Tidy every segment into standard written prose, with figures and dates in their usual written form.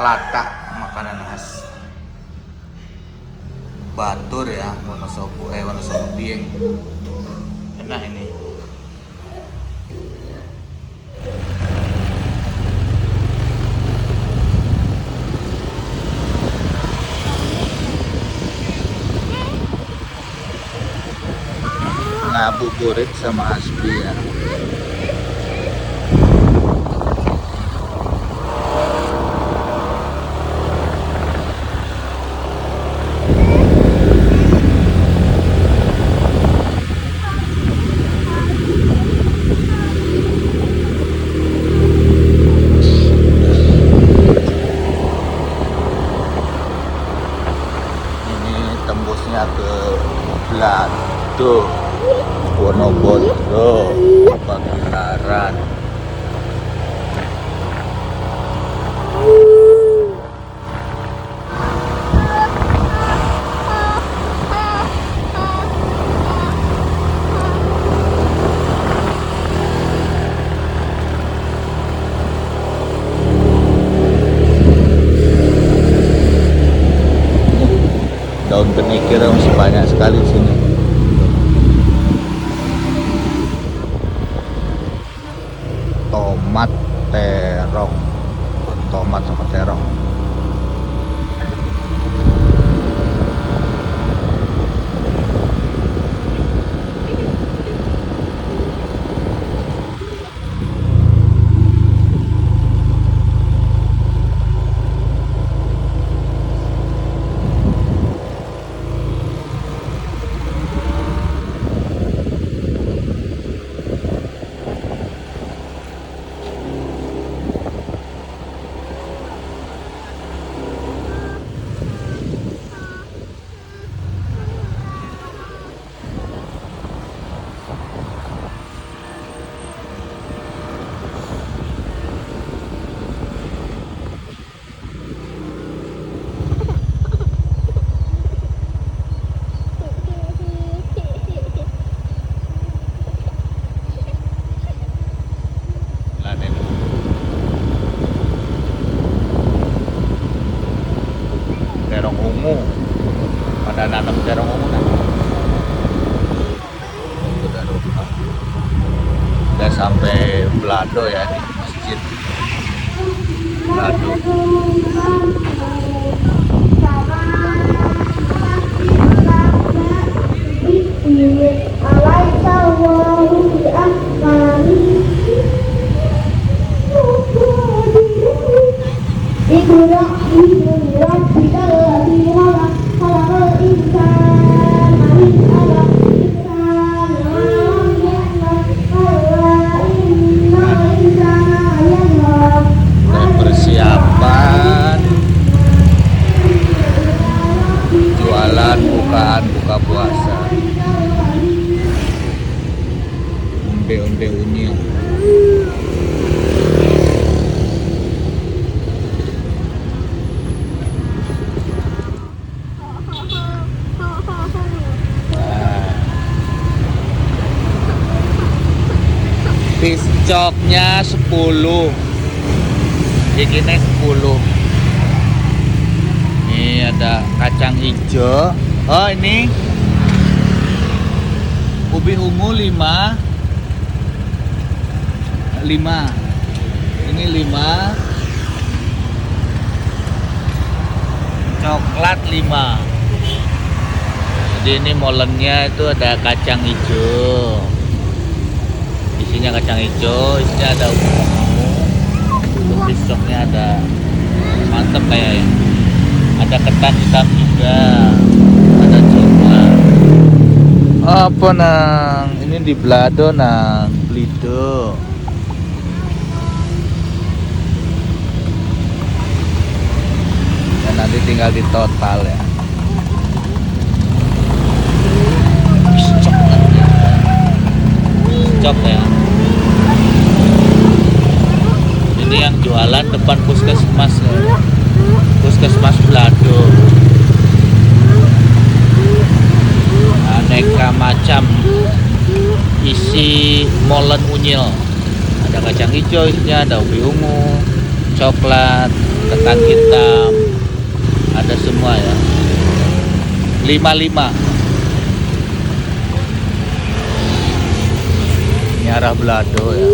Kelata, makanan khas Batur ya, Wonosobo Dieng. Enak ini. Ngabuburit sama Asbi ya. Tembusnya ke Blado, Wonobodo, Pagelaran. Daun kenikir masih banyak sekali di sini. Tomat terong, tomat sama terong. Terong ungu, pada nanam terong ungu nah. Udah sampai Blado ya, di masjid Blado. Persiapan jualan buka puasa. Onde unyil. Piscoknya 10, bikinnya 10. Ini ada kacang hijau. Oh ini ubi ungu 5. Ini 5. Coklat 5. Jadi ini molennya itu ada kacang hijau. Isinya kacang hijau, isinya ada ubi ungu. Untuk pisoknya ada mantep kayaknya. Ada ketan hitam juga, ada coklat. Apa nang? Ini di Blado nang, Blido. Dan nanti tinggal di total ya. Piscok ya. Ini yang jualan depan puskesmas ya. Puskesmas Blado. Aneka macam isi molen unyil. Ada kacang hijau isinya, ada ubi ungu, coklat, ketan hitam, ada semua ya. 55. Ini arah Belado ya.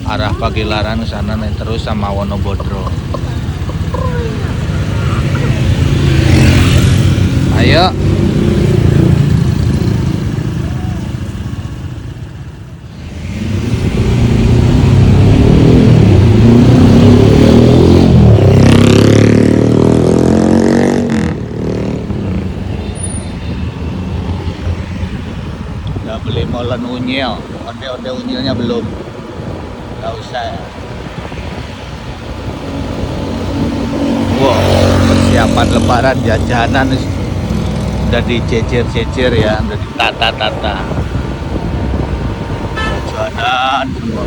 Arah Pagilaran sana nih terus sama Wonobodro. Ayo. Udah beli molen unyil, onde-onde unyilnya belum. Gak usah ya. Wow, persiapan lebaran jajanan udah dicecer-cecer ya, udah ditata-tata. Jajanan semua.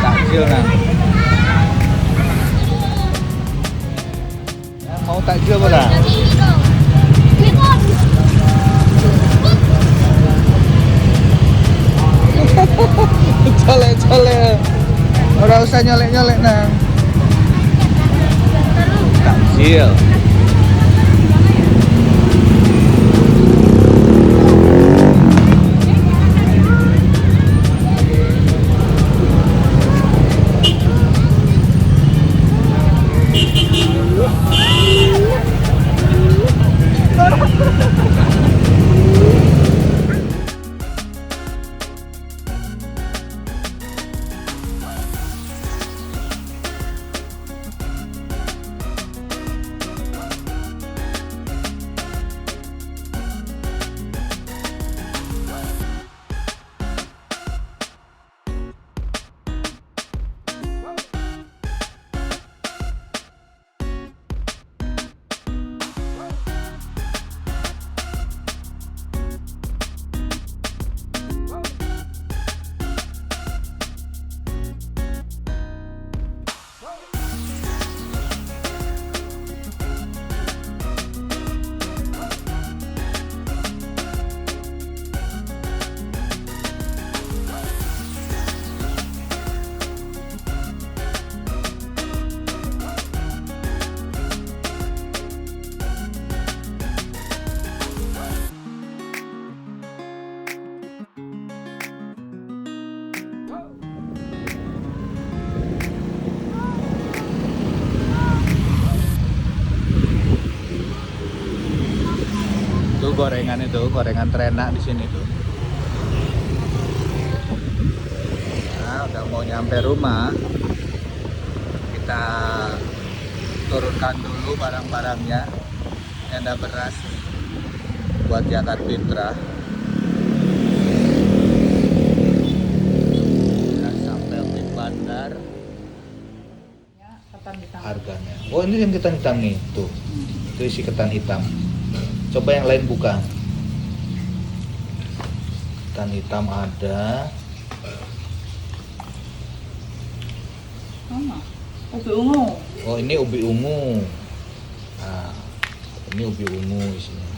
takjil nang. Ya, mau takjil apa dah? Colek-colek. Ora usah nyolek-nyolek nang. Takjil. gorengan itu, gorengan terenak di sini tuh. Nah, udah mau nyampe rumah. Kita turunkan dulu barang-barangnya. Ini ada beras buat zakat fitrah. Udah sampai di bandar. Harganya. Oh, ini yang ketan hitam nih, tuh. Itu isi ketan hitam. Coba yang lain buka. Ketan hitam ada. Ubi ungu. Oh, ini ubi ungu. Nah, ini ubi ungu isinya.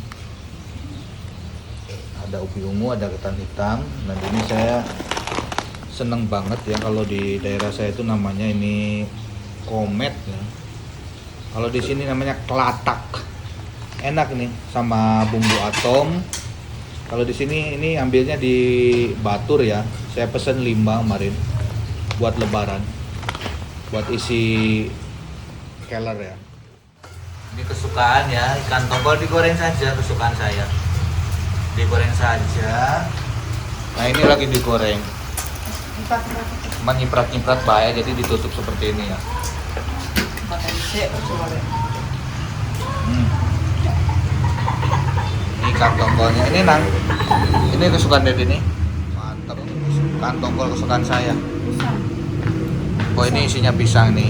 Ada ubi ungu, ada ketan hitam. Dan ini saya seneng banget ya kalau di daerah saya itu namanya ini komet ya. Kalau di sini namanya kelatak. Enak nih sama bumbu atom. Kalau di sini ini ambilnya di Batur ya. Saya pesen 5 kemarin buat lebaran. Buat isi keler ya. Ini kesukaan ya, ikan tongkol digoreng saja, kesukaan saya. Digoreng saja. Nah, ini lagi digoreng. Menyiprat-nyiprat bahaya, jadi ditutup seperti ini ya. Ini ikan tongkolnya, ini nang. Ini kesukaan Dede nih. Mantap. Ikan tongkol kesukaan saya. Oh, ini isinya pisang nih.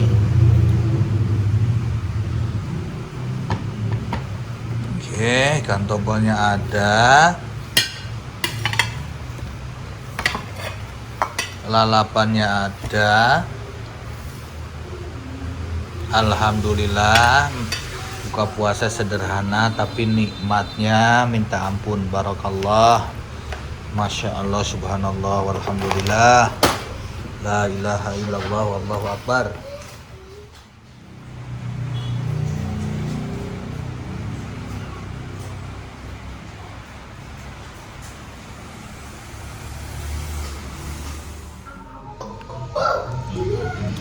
Oke, ikan tongkolnya ada. Lalapannya ada. Alhamdulillah, buka puasa sederhana tapi nikmatnya minta ampun. Barakallah. Masya Allah, subhanallah, walhamdulillah. La ilaha illallah, wallahu akbar.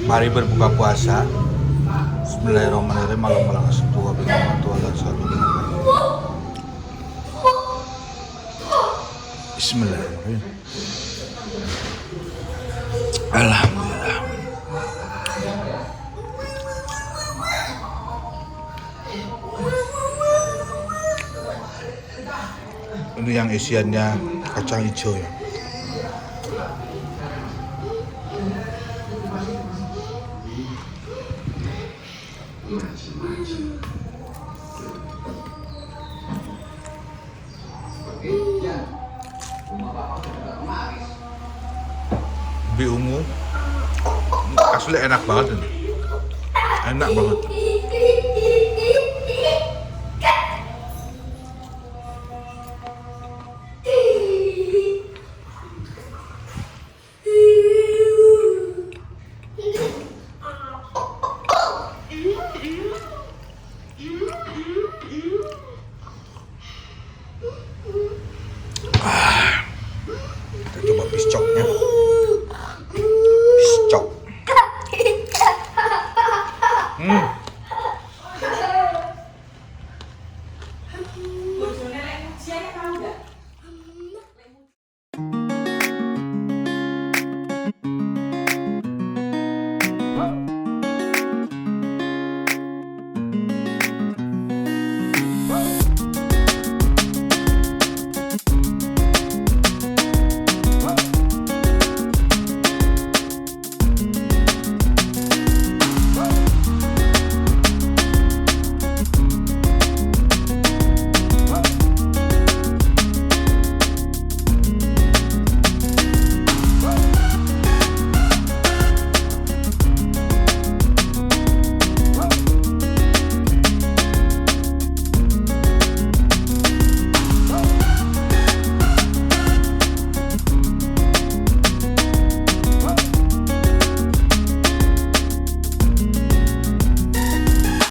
Mari berbuka puasa. Bismillahirrahmanirrahim. Bismillahirrahmanirrahim. Alhamdulillah. Ini yang isiannya kacang hijau ya. Ubi ungu asli enak banget ini. Enak banget.